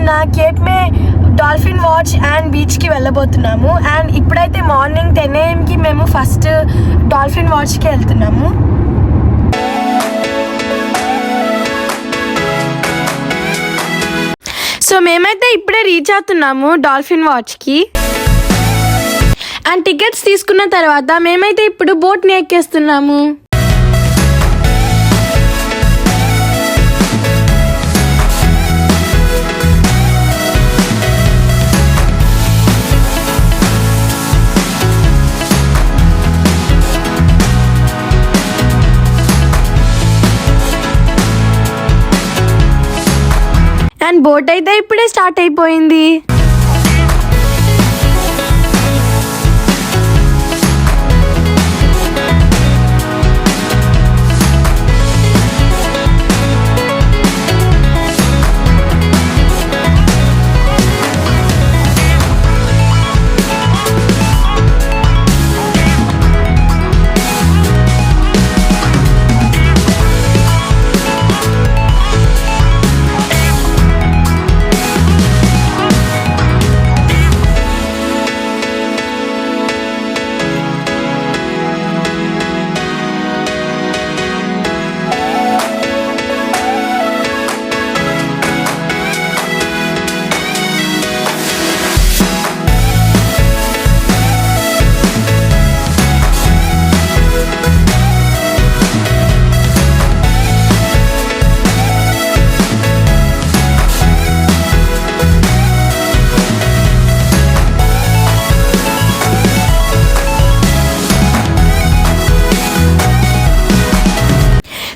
నిన్న Cape May dolphin watch and బీచ్కి వెళ్ళబోతున్నాము. And ఇప్పుడైతే మార్నింగ్ 10 AM మేము ఫస్ట్ డాల్ఫిన్ వాచ్కి వెళ్తున్నాము. సో మేమైతే ఇప్పుడే రీచ్ అవుతున్నాము డాల్ఫిన్ వాచ్కి. అండ్ టికెట్స్ తీసుకున్న తర్వాత మేమైతే ఇప్పుడు బోట్ని ఎక్కేస్తున్నాము. అండ్ బోట్ అయితే ఇప్పుడే స్టార్ట్ అయిపోయింది.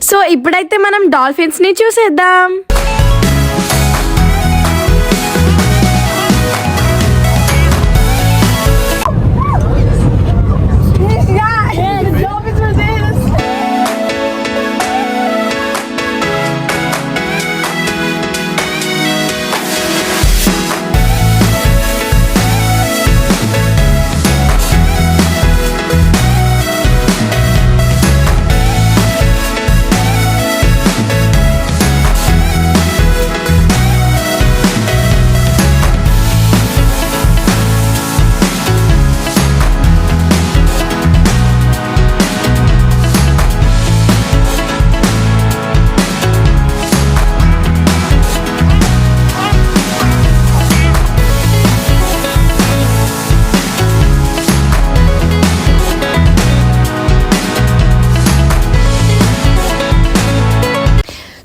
సో ఇప్పుడైతే మనం డాల్ఫిన్స్ని చూసేద్దాం.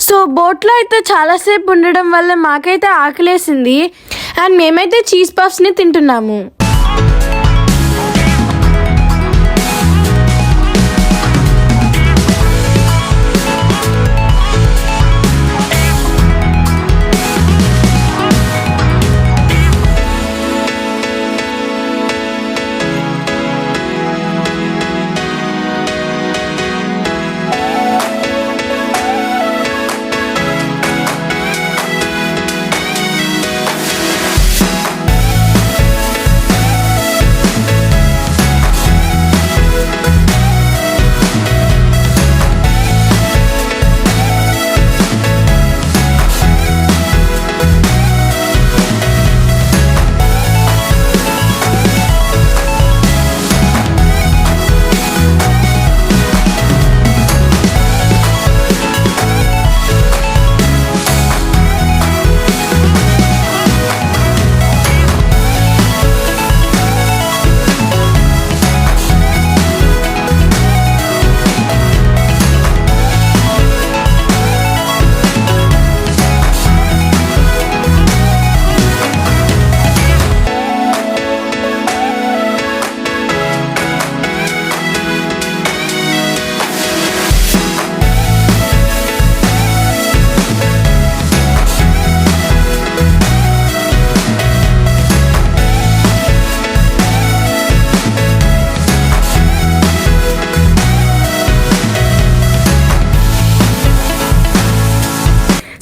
సో బోట్లో అయితే చాలాసేపు ఉండడం వల్ల మాకైతే ఆకలేసింది. అండ్ మేమైతే చీజ్ పఫ్స్ని తింటున్నాము.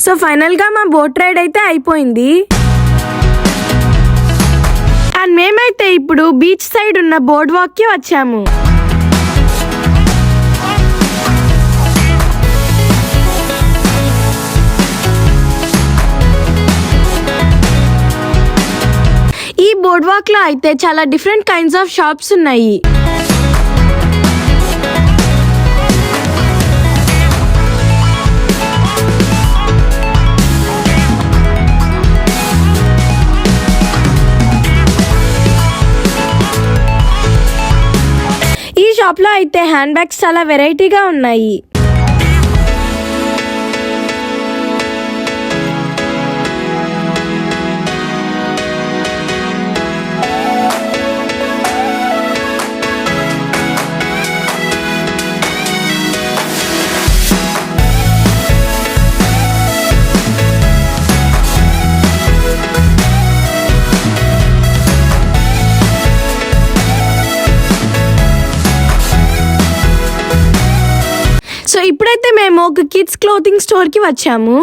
సో ఫైనల్గా మా బోట్ రైడ్ అయితే అయిపోయింది. అండ్ మేమైతే ఇప్పుడు బీచ్ సైడ్ ఉన్న బోర్డ్ వాక్కి వచ్చాము. బోర్డ్ వాక్ లో అయితే చాలా డిఫరెంట్ కైండ్స్ ఆఫ్ షాప్స్ ఉన్నాయి. ఈ షాప్ లో అయితే హ్యాండ్ బ్యాగ్స్ చాలా వెరైటీగా ఉన్నాయి. సో ఇప్పుడైతే మేము ఒక కిడ్స్ క్లోతింగ్ స్టోర్ కి వచ్చాము.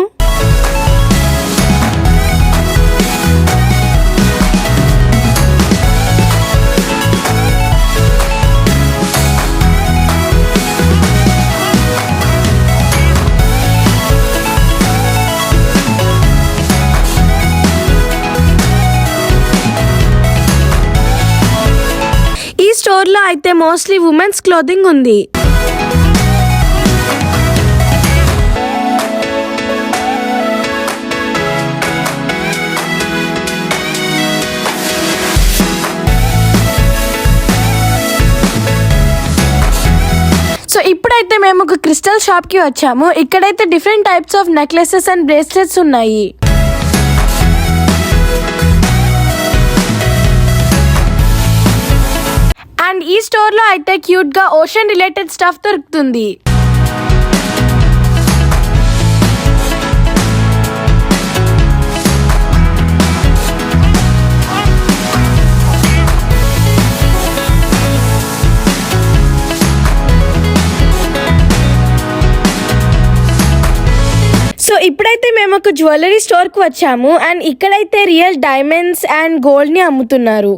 ఈ స్టోర్ లో అయితే మోస్ట్లీ ఉమెన్స్ క్లోతింగ్ ఉంది. సో ఇప్పుడైతే మేము ఒక క్రిస్టల్ షాప్ కి వచ్చాము. ఇక్కడైతే different types of necklaces and bracelets ఉన్నాయి. అండ్ ఈ స్టోర్ లో అయితే క్యూట్ గా ఓషన్ రిలేటెడ్ స్టఫ్ దొరుకుతుంది. సో ఇప్పుడైతే మేము ఒక జ్యువెలరీ స్టోర్ కు వచ్చాము. అండ్ ఇక్కడైతే రియల్ డైమండ్స్ అండ్ గోల్డ్ ని అమ్ముతున్నారు.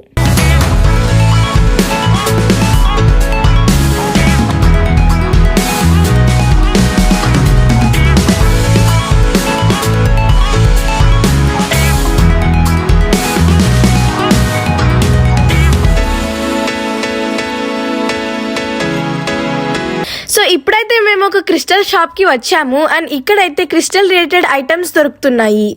సో ఇప్పుడైతే మేము ఒక క్రిస్టల్ షాప్ కి వచ్చాము. అండ్ ఇక్కడైతే క్రిస్టల్ రిలేటెడ్ ఐటమ్స్ దొరుకుతున్నాయి.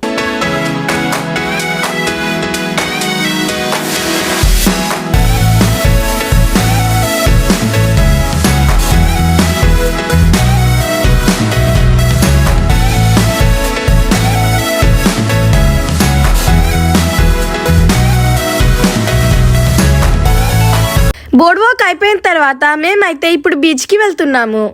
బోర్డ్ వాక్ అయిపోయిన తర్వాత మేమైతే ఇప్పుడు బీచ్ కి వెళ్తున్నాము.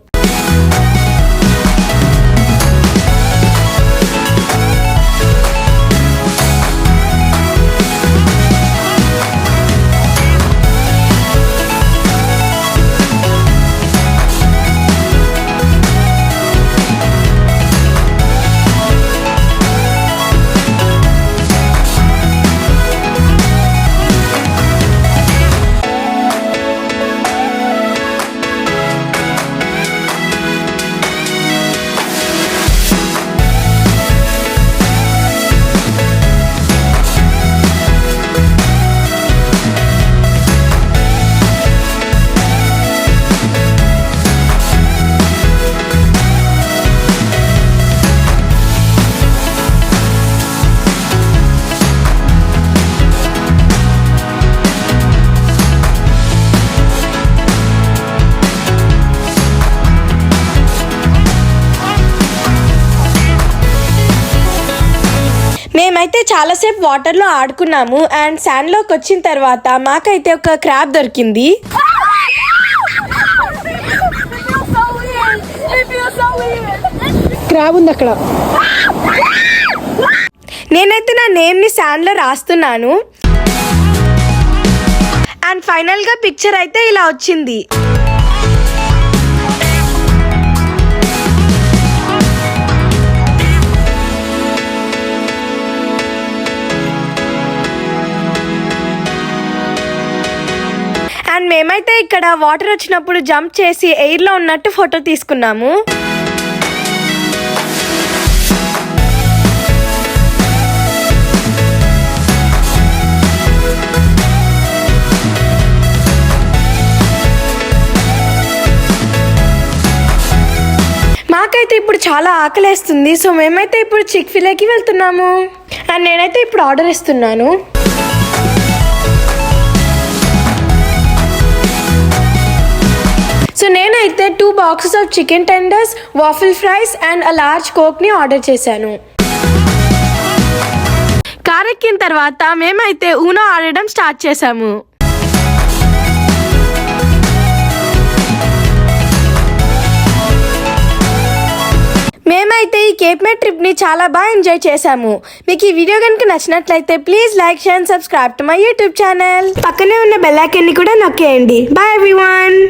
మేమైతే చాలాసేపు వాటర్లో ఆడుకున్నాము. అండ్ శాండ్లోకి వచ్చిన తర్వాత మాకైతే ఒక క్రాబ్ దొరికింది. క్రాబ్ ఉంది అక్కడ. నేనైతే నా నేమ్ని శాండ్లో రాస్తున్నాను. అండ్ ఫైనల్గా పిక్చర్ అయితే ఇలా వచ్చింది. అండ్ మేమైతే ఇక్కడ వాటర్ వచ్చినప్పుడు జంప్ చేసి ఎయిర్లో ఉన్నట్టు ఫోటో తీసుకున్నాము. నాకైతే ఇప్పుడు చాలా ఆకలేస్తుంది. సో మేమైతే ఇప్పుడు చిక్-ఫిల్-ఏకి వెళ్తున్నాము. అండ్ నేనైతే ఇప్పుడు ఆర్డర్ ఇస్తున్నాను. సో నేనైతే 2 boxes of chicken tenders, waffle fries and a large కోక్ని ఆర్డర్ చేశాను. కార్ ఎక్కిన తర్వాత మేమైతే ఊనో ఆడడం స్టార్ట్ చేశాము. మేమైతే ఈ కేప్ మే ట్రిప్ని చాలా బాగా ఎంజాయ్ చేశాము. మీకు ఈ వీడియో కనుక నచ్చినట్లయితే please like, share and subscribe to my YouTube channel. పక్కనే ఉన్న బెల్ ఐకాన్ని కూడా నొక్కేయండి. Bye everyone.